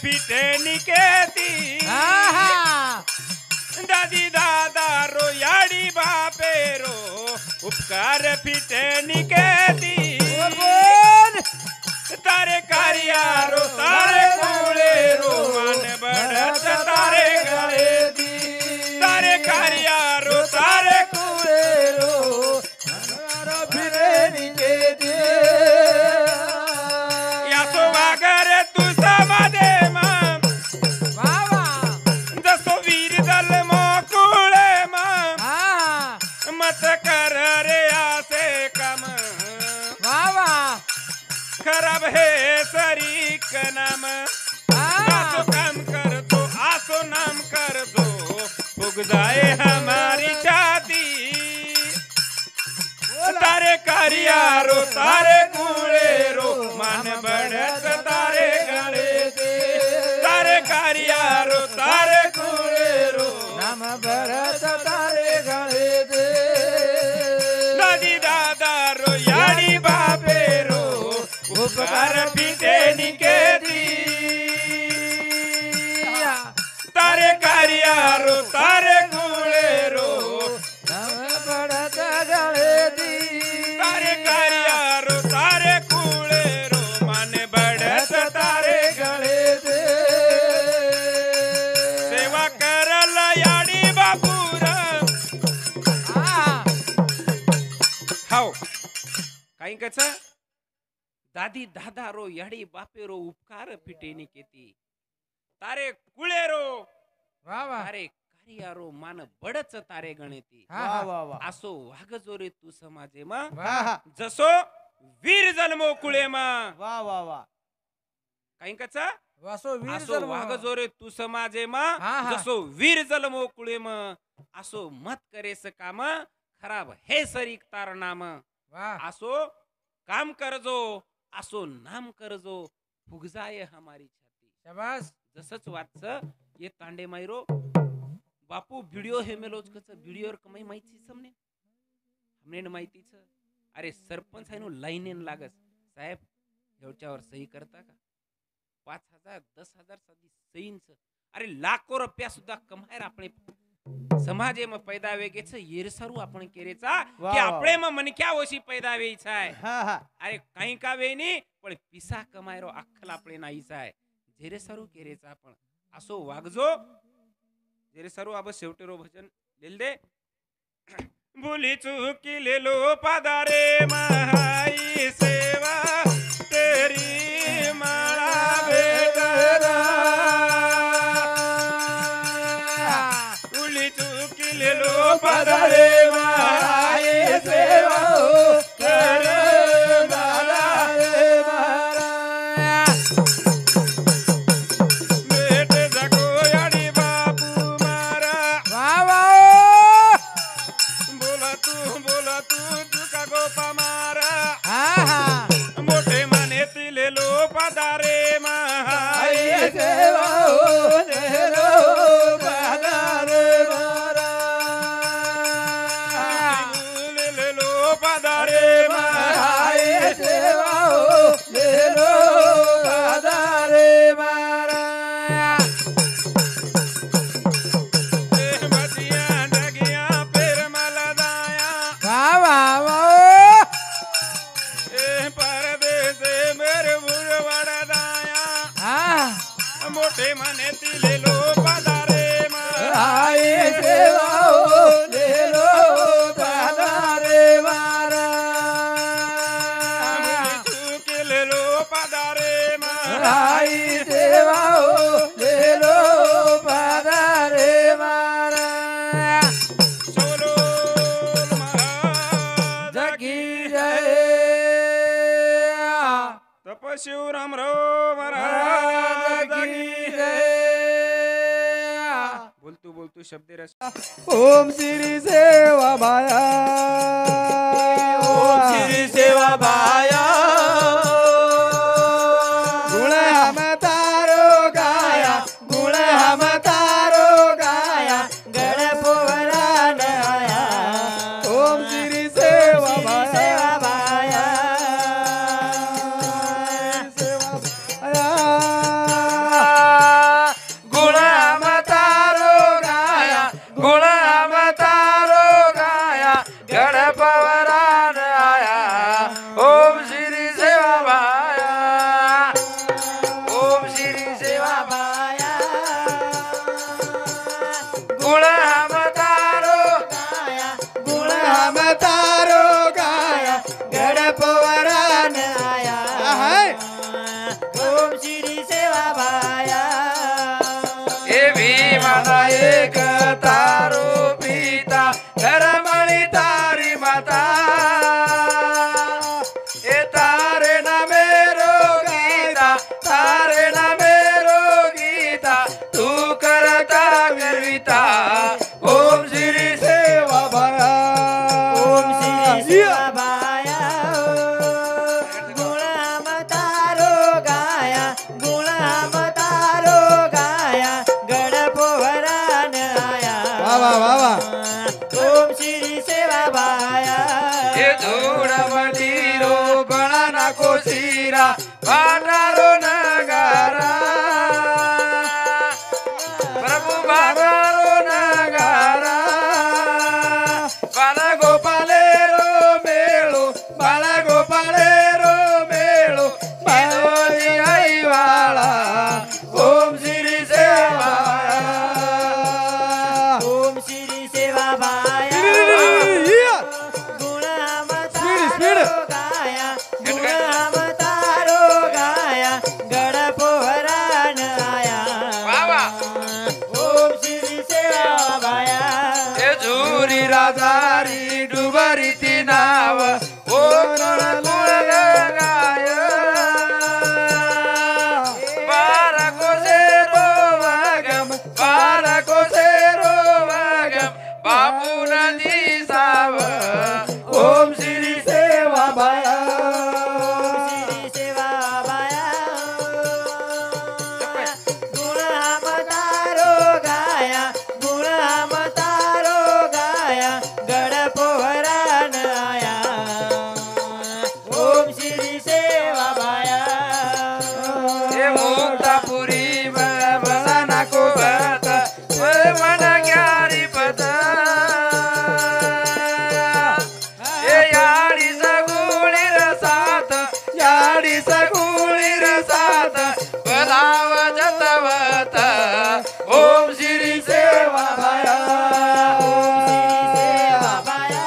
फिटे निकेती दादी दादा रो याडी बापे रो उपकार फिटे निकेती तारे कारिया रो तारे कुळे रो मान बढत तारे गळे दी तारे कारिया रो तारे कुळे रो मान फिटे निकेती या सो वागर तू समादे मा वावा जसो वीर दल मोकुळे मा मत कर रे आसे कम वावा खराब है सरीक नाम आसो काम कर दो आसो नाम कर दो फूक जाए हमारी छाती तारे कारिया रो तारे कुळे रो मान बढ़त तारे गळे दे तारे कारिया रो तारे कुळे रो नाम बढ़त तारे गळे दे दादी दादा रो याडी बापे रो उपकार फिटे निकेती तारे कारिया रो तारे कुळे रो नाम बढ़त गळे दी तारे कारिया रो तारे कुळे रो मान बढ़त तारे गळे दे सेवा करल याडी बापूर हाव काही कच दादी दादा रो याडी बापे रो उपकार फिटे निकेती तारे कुळे रो वावा तारे कारिया रो मान बडच तारे गणेती असो वाघ जोरे तू समाजे मा जसो वीर जन्मो कुळे मा वा वा वा काही कचा असो वाघ जोरे तू समाजे मा जसो वीर जन्मो कुळे मा असो मत करेस काम खराब हे सरीक तार नाम असो काम करजो असो नाम करजो फुगजाय हमारी छाती शाबास जसच वाच ये तांडे मायरो बापू व्हिडिओ हे मेलोज कच व्हिडिओर कमाई माहिती समने हमने न माहितीच अरे सरपंच आहे नो लाईनेन लागस साहेब ह्याच्यावर सही करता का 5,000 10,000 साधी सहींच अरे लाखो रुपया सुद्धा कमायर આપણે समाजे में पैदा वेगे छे येरसारू आपण केरेचा कि આપણે में मन क्या ओशी पैदा वेई छाय अरे काही का वेनी पण पिसा कमायरो अक्कल આપણે नाही छाय जेरेसारू केरेचा आपण असो वागजो जेरेसारू अब शेवटेरो भजन लेल दे भूली चूकी ले लो पधारे महाई सेवा तेरी मारा बेटरा भूली चूकी ले लो पधारे महाई सेवा तेरी मारा बेटे जगो याडी बापू मारा वावा बोला तू तुका गोपा मारा मोठे माने तिले लो पधारे महाई सेवा तेरो पधारे मारा ले लो पधारे महाई सेवा तेरो पधारे मारा मतिया डगिया पेर मला दाया परदेश मेरे बुरवाड़ा दाया मोटे मने तिले लो पधारे महाई सेवा ले लो पधारे मारा चूके ले लो पधारे महाई सेवा ले लो पधारे मारा सोलो महाराज की जय तपशिवरामराव महाराज की जय बोलतू शब्द रस ओम श्री सेवा भाया ओम श्री सेवा भाया गुण हम तारो गाया गुण हम तारो गाया गण पुराण आया ओम श्री सेवा भाया धूळ मटीरो बळा नको शिरा भाटारो नगारा प्रभु भाटारो नगारा बाला गोपाले रो मेळो बाला गोपाले रो मेळो मेलोजी आई वाळा ओम श्री सेवा ओम श्री सेवा बाया गाया गुणमतारो गाया गड पोहरान आया ओम श्री सेवा बाया हे झुरी राजारी डुबरी ती नाव ओम गाय बारा कोसेरो वागम बारा कोसेरो वागम बापू नदी साव ओम श्री सेवा बाया श्री सेवा बाया गुणमतारो गाया गुणमतारो गाया गड पोहरान आया ओम श्री सेवा बाया हे मुक्तापुरी बला नको बत मन ग्यारी पत हे याडी सगुळी रसात याडी सगुळी रसात बलाव जतवत ओम श्री सेवा बाया सेवा बाया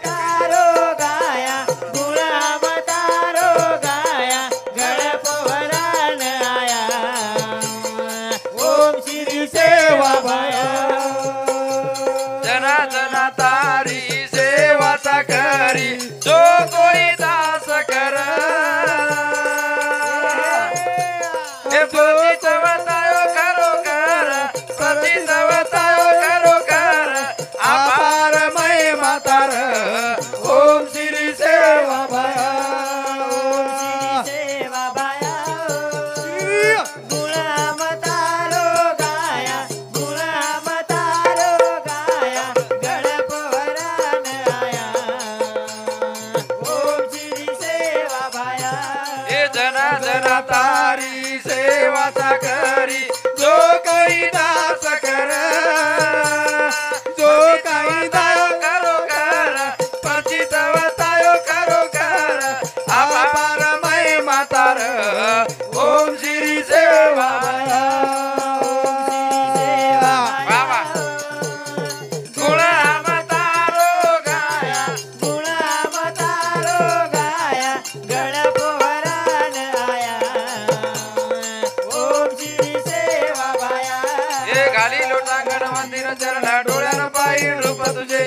तारो गाया गुणमतारो गाया गड पोहरान आया ओम श्री सेवा बाया जना जना तारी सेवाचा करी जो कोई दास कर हे पती तवतायो करो कर पती तवतायो करो कर अपार मै मातार ओम श्री सेवा बाया सेवा बाया गुणमतारो गाया गुणमतारो गाया गड पोहरान आया ओम श्री सेवा बाया हे जना जना तारी सेवाचा करी जो काही दास कर जो काही दायो करो कर पतित वतायो करो कर अपार मै मातार ओम श्री सेवा बाया सेवा बाबा गुणमतारो गाया गुणमतारो गाया गड पोहरान आया ओम श्री सेवा बाया हे घाली लोटांगण मंदिर चरण डोळ्यानं पायी रूप तुझे